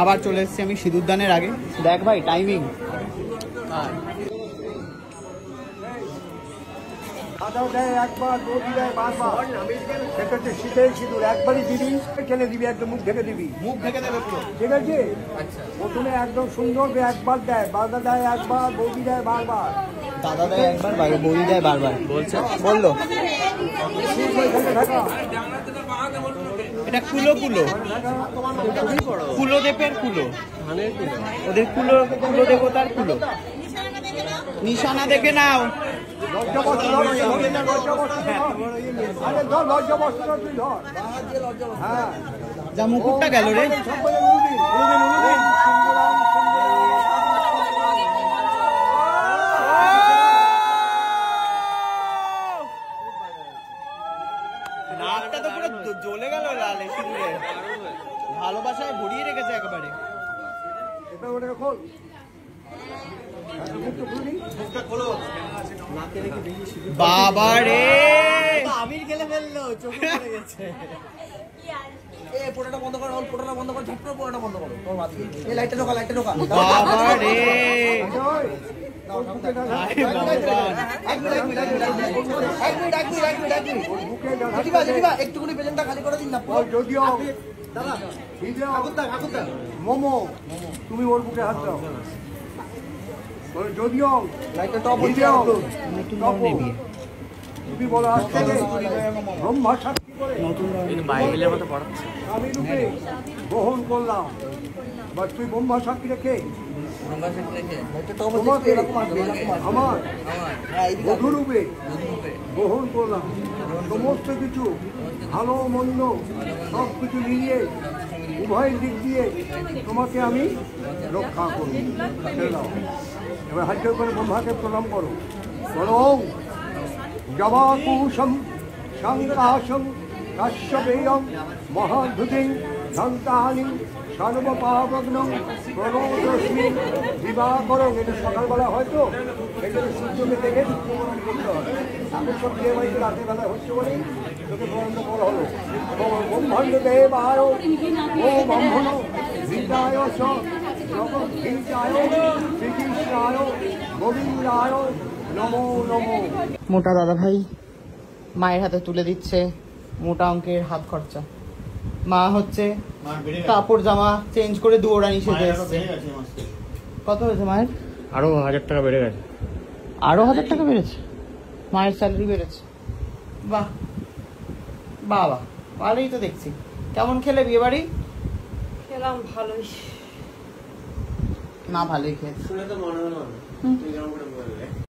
আবার চলে এসেছি আমি সিঁদুরদানের আগে। দেখ ভাই টাইমিং, একবার বৌদি দেয় বারবার, সেটা হচ্ছে শীতের সিঁদুর। একবারই দিবি, খেলে দিবি, একদম মুখ ঢেকে দিবি, মুখ ঢেকে দেবে পুরো, ঠিক আছে? প্রথমে একদম সুন্দর একবার দেয়, দাদা দেয় একবার, বৌদি দেয় বারবার। দাদা দেয় একবার, বৌদি দেয় বারবার বলছে, বললো। এটা কুলো কুলো, কুলো দেবের কুলো, ওদের কুলো, কুলো দেবতার কুলো। নিশানা দেখে নাও। যা মুকুটটা গেল রে। নাকটা তো পুরো জ্বলে গেল লাল, ভালোবাসায় ভরিয়ে রেখেছে একেবারে। বাবা রে, আবির খেলে ফেললো, চোখে পড়ে গেছে। পোটাটা বন্ধ করো, পোটাটা বন্ধ করো, ঝটপট পোটাটা বন্ধ করো। এই লাইটটা ঢোকা, লাইটটা ঢোকা। বাবা রে, একটুখানি পেছনটা খালি করে দিন না। যদিও মোমো, তুমি ওর বুকে হাত দাও। যদিও তুমি বলো আজ থেকে ব্রহ্মা সাক্ষী করে বাইবেলের মতো পড়াচ্ছে, আমি রূপে গ্রহণ করলাম। বা তুই ব্রহ্মা সাক্ষী রেখে আমার বধূরূপে গ্রহণ করলাম। সমস্ত কিছু ভালো মন্দ সব কিছু মিলিয়ে উভয় দিক দিয়ে তোমাকে আমি রক্ষা করব। এবার হাত করে ব্রহ্মাকে প্রণাম করো। বলো জবাকুশম শঙ্কাশম কাশ্যপেয়ম মহাধুতিং ধন্তানি সর্বপাবগ্নং প্রণোদস্মি দিবাকরং। এটা সকালবেলা হয়তো এখানে সূর্যকে দেখে করতে হবে। আমি সব বিয়ে বাড়িতে রাতের বেলায় হচ্ছে বলে তোকে প্রবন্ধ করা হলো। ব্রহ্মাণ্ড দেবায় ও ব্রহ্মণ হৃদায় চ জগদ্ধিতায় শ্রীকৃষ্ণায় গোবিন্দায় নমো নমো। মোটা দাদা ভাই মায়ের হাতে তুলে দিচ্ছে মোটা অঙ্কের হাত খরচা। মা হচ্ছে কাপড় জামা চেঞ্জ করে দুয়োরানি সেজে এসছে। কত হয়েছে মায়ের? আরো 1000 টাকা বেড়ে গেছে। আরো 1000 টাকা বেড়েছে? মায়ের স্যালারি বেড়েছে? বাহ বাহ বাহ, ভালোই তো দেখছি। কেমন খেলে বিয়ে বাড়ি? খেলাম ভালোই। না ভালোই খেয়েছে। শুনে তো মনে হলো না।